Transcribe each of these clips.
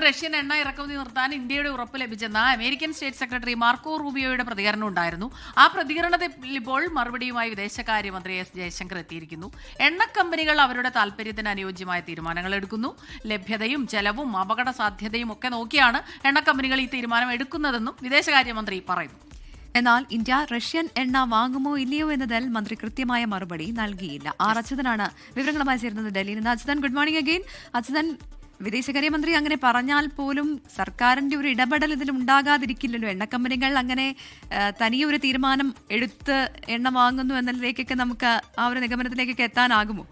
Russian എണ്ണ ഇറക്കുമതി നിർത്താൻ ഇന്ത്യയുടെ ഉറപ്പ് ലഭിച്ചെന്ന അമേരിക്കൻ സ്റ്റേറ്റ് സെക്രട്ടറി മാർക്കോ റൂബിയോയുടെ പ്രതികരണം ഉണ്ടായിരുന്നു. ആ പ്രതികരണത്തിൽ ഇപ്പോൾ മറുപടിയുമായി വിദേശകാര്യമന്ത്രി എസ് ജയശങ്കർ എത്തിയിരിക്കുന്നു. എണ്ണ കമ്പനികൾ അവരുടെ താൽപര്യത്തിന് അനുയോജ്യമായ തീരുമാനങ്ങൾ എടുക്കുന്നു. ലഭ്യതയും ചെലവും അപകട സാധ്യതയും ഒക്കെ നോക്കിയാണ് എണ്ണ കമ്പനികൾ ഈ തീരുമാനം എടുക്കുന്നതെന്നും വിദേശകാര്യമന്ത്രി പറയുന്നു. എന്നാൽ ഇന്ത്യ റഷ്യൻ എണ്ണ വാങ്ങുമോ ഇല്ലയോ എന്നതിൽ മന്ത്രി കൃത്യമായ മറുപടി നൽകിയില്ല. ആർ അച്യുതനാണ് വിവരങ്ങളുമായി ചേരുന്നത് ഡൽഹിയിൽ നിന്ന്. Achuthan, good morning again. Achuthan, വിദേശകാര്യമന്ത്രി അങ്ങനെ പറഞ്ഞാൽ പോലും സർക്കാരിന്റെ ഒരു ഇടപെടൽ ഇതിൽ ഉണ്ടാകാതിരിക്കില്ലല്ലോ. എണ്ണ കമ്പനികൾ അങ്ങനെ തനിയെ ഒരു തീരുമാനം എടുത്ത് എണ്ണ വാങ്ങുന്നു എന്നതിലേക്കൊക്കെ നമുക്ക് ആ ഒരു നിഗമനത്തിലേക്കൊക്കെ എത്താനാകുമോ?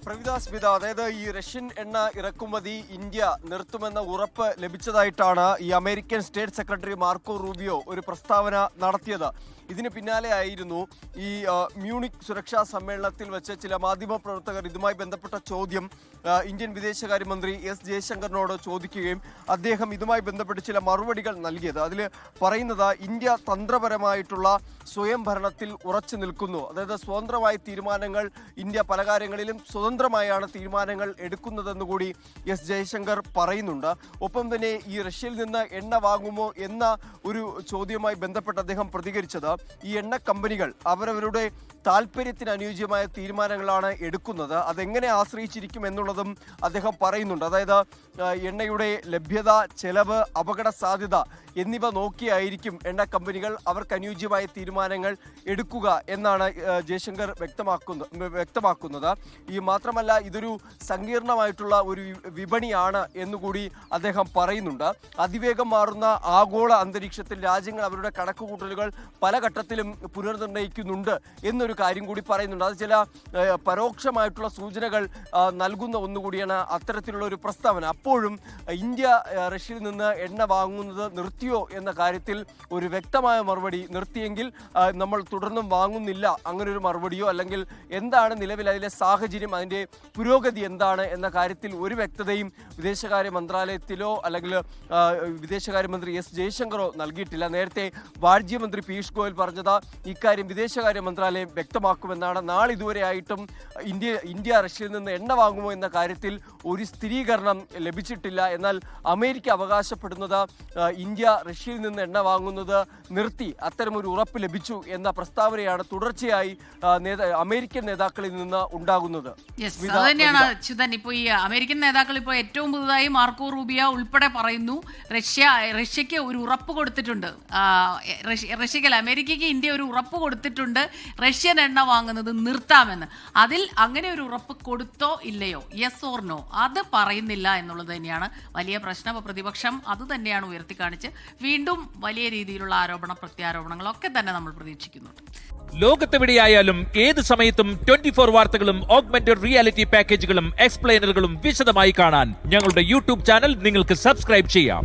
പ്രവിതാസ്മിത, അതായത് ഈ റഷ്യൻ എണ്ണ ഇറക്കുമതി ഇന്ത്യ നിർത്തുമെന്ന ഉറപ്പ് ലഭിച്ചതായിട്ടാണ് ഈ American state secretary Marco Rubio ഒരു പ്രസ്താവന നടത്തിയത്. ഇതിന് പിന്നാലെ ആയിരുന്നു ഈ മ്യൂണിക് സുരക്ഷാ സമ്മേളനത്തിൽ വെച്ച് ചില മാധ്യമപ്രവർത്തകർ ഇതുമായി ബന്ധപ്പെട്ട ചോദ്യം ഇന്ത്യൻ വിദേശകാര്യമന്ത്രി എസ് ജയശങ്കറിനോട് ചോദിക്കുകയും അദ്ദേഹം ഇതുമായി ബന്ധപ്പെട്ട് ചില മറുപടികൾ നൽകിയത്. അതിൽ പറയുന്നത് ഇന്ത്യ തന്ത്രപരമായിട്ടുള്ള സ്വയം ഭരണത്തിൽ ഉറച്ചു നിൽക്കുന്നു. അതായത് സ്വതന്ത്രമായ തീരുമാനങ്ങൾ ഇന്ത്യ പല കാര്യങ്ങളിലും സ്വതന്ത്രമായാണ് തീരുമാനങ്ങൾ എടുക്കുന്നതെന്ന് കൂടി എസ് ജയശങ്കർ പറയുന്നുണ്ട്. ഒപ്പം തന്നെ ഈ റഷ്യയിൽ നിന്ന് എണ്ണ വാങ്ങുമോ എന്ന ഒരു ചോദ്യവുമായി ബന്ധപ്പെട്ട് അദ്ദേഹം പ്രതികരിച്ചത് ഈ എണ്ണ കമ്പനികൾ അവരവരുടെ താല്പര്യത്തിന് അനുയോജ്യമായ തീരുമാനങ്ങളാണ് എടുക്കുന്നത്. അതെങ്ങനെ ആശ്രയിച്ചിരിക്കും എന്നുള്ളതും അദ്ദേഹം പറയുന്നുണ്ട്. അതായത് എണ്ണയുടെ ലഭ്യത, ചെലവ്, അപകട സാധ്യത എന്നിവ നോക്കിയായിരിക്കും എണ്ണ കമ്പനികൾ അവർക്ക് അനുയോജ്യമായ തീരുമാനങ്ങൾ എടുക്കുക എന്നാണ് ജയശങ്കർ വ്യക്തമാക്കുന്നത്. ഈ മാത്രമല്ല ഇതൊരു സങ്കീർണമായിട്ടുള്ള ഒരു വിപണിയാണ് എന്നുകൂടി അദ്ദേഹം പറയുന്നുണ്ട്. അതിവേഗം മാറുന്ന ആഗോള അന്തരീക്ഷത്തിൽ രാജ്യങ്ങൾ അവരുടെ കണക്കുകൂട്ടലുകൾ പല ഘട്ടത്തിലും പുനർനിർണ്ണയിക്കുന്നുണ്ട് എന്നൊരു കാര്യം കൂടി പറയുന്നുണ്ട്. അത് ചില പരോക്ഷമായിട്ടുള്ള സൂചനകൾ നൽകുന്ന ഒന്നുകൂടിയാണ് അത്തരത്തിലുള്ള ഒരു പ്രസ്താവന. അപ്പോഴും ഇന്ത്യ റഷ്യയിൽ നിന്ന് എണ്ണ വാങ്ങുന്നത് നിർത്തിയോ എന്ന കാര്യത്തിൽ ഒരു വ്യക്തമായ മറുപടി, നിർത്തിയെങ്കിൽ നമ്മൾ തുടർന്നും വാങ്ങുന്നില്ല അങ്ങനൊരു മറുപടിയോ അല്ലെങ്കിൽ എന്താണ് നിലവിൽ അതിലെ സാഹചര്യം, അതിൻ്റെ പുരോഗതി എന്താണ് എന്ന കാര്യത്തിൽ ഒരു വ്യക്തതയും വിദേശകാര്യ മന്ത്രാലയത്തിലോ അല്ലെങ്കിൽ വിദേശകാര്യമന്ത്രി എസ് ജയശങ്കറോ നൽകിയിട്ടില്ല. നേരത്തെ വാണിജ്യമന്ത്രി പീയൂഷ് ഗോയൽ പറഞ്ഞത് ഇക്കാര്യം വിദേശകാര്യ മന്ത്രാലയം വ്യക്തമാക്കുമെന്നാണ്. നാളിതുവരെ ആയിട്ടും ഇന്ത്യ റഷ്യയിൽ നിന്ന് എണ്ണ വാങ്ങുമോ എന്ന കാര്യത്തിൽ ഒരു സ്ഥിരീകരണം ലഭിച്ചിട്ടില്ല. എന്നാൽ അമേരിക്ക അവകാശപ്പെടുന്നത് ഇന്ത്യ റഷ്യയിൽ നിന്ന് എണ്ണ വാങ്ങുന്നത് നിർത്തി, അത്തരമൊരു ഉറപ്പ് ലഭിച്ചു എന്ന പ്രസ്താവനയാണ് തുടർച്ചയായി അമേരിക്കൻ നേതാക്കളിൽ നിന്ന് ഉണ്ടാകുന്നത്. അതുതന്നെയാണ് അച്യുതൻ. ഇപ്പോൾ ഈ അമേരിക്കൻ നേതാക്കൾ ഇപ്പോൾ ഏറ്റവും പുതുതായി മാർക്കോ റൂബിയോ ഉൾപ്പെടെ പറയുന്നു റഷ്യക്ക് ഒരു ഉറപ്പ് കൊടുത്തിട്ടുണ്ട്. റഷ്യക്കല്ല, അമേരിക്കയ്ക്ക് ഇന്ത്യ ഒരു ഉറപ്പ് കൊടുത്തിട്ടുണ്ട് റഷ്യൻ എണ്ണ വാങ്ങുന്നത് നിർത്താമെന്ന്. അതിൽ അങ്ങനെ ഒരു ഉറപ്പ് കൊടുത്തോ ഇല്ലയോ, യെസ് ഓർ നോ, അത് പറയുന്നില്ല എന്നുള്ളത് തന്നെയാണ് വലിയ പ്രശ്നം. പ്രതിപക്ഷം അത് തന്നെയാണ് ഉയർത്തിക്കാണിച്ച് വീണ്ടും വലിയ രീതിയിലുള്ള ആരോപണ പ്രത്യാരോപണങ്ങളൊക്കെ തന്നെ നമ്മൾ പ്രതീക്ഷിക്കുന്നുണ്ട്. ലോകത്തെവിടെയായാലും ഏത് സമയത്തും 24 വാർത്തകളും ഓഗ്മെന്റഡ് റിയാലിറ്റി പാക്കേജുകളും എക്സ്പ്ലെയിനറുകളും വിശദമായി കാണാൻ ഞങ്ങളുടെ യൂട്യൂബ് ചാനൽ നിങ്ങൾക്ക് സബ്സ്ക്രൈബ് ചെയ്യാം.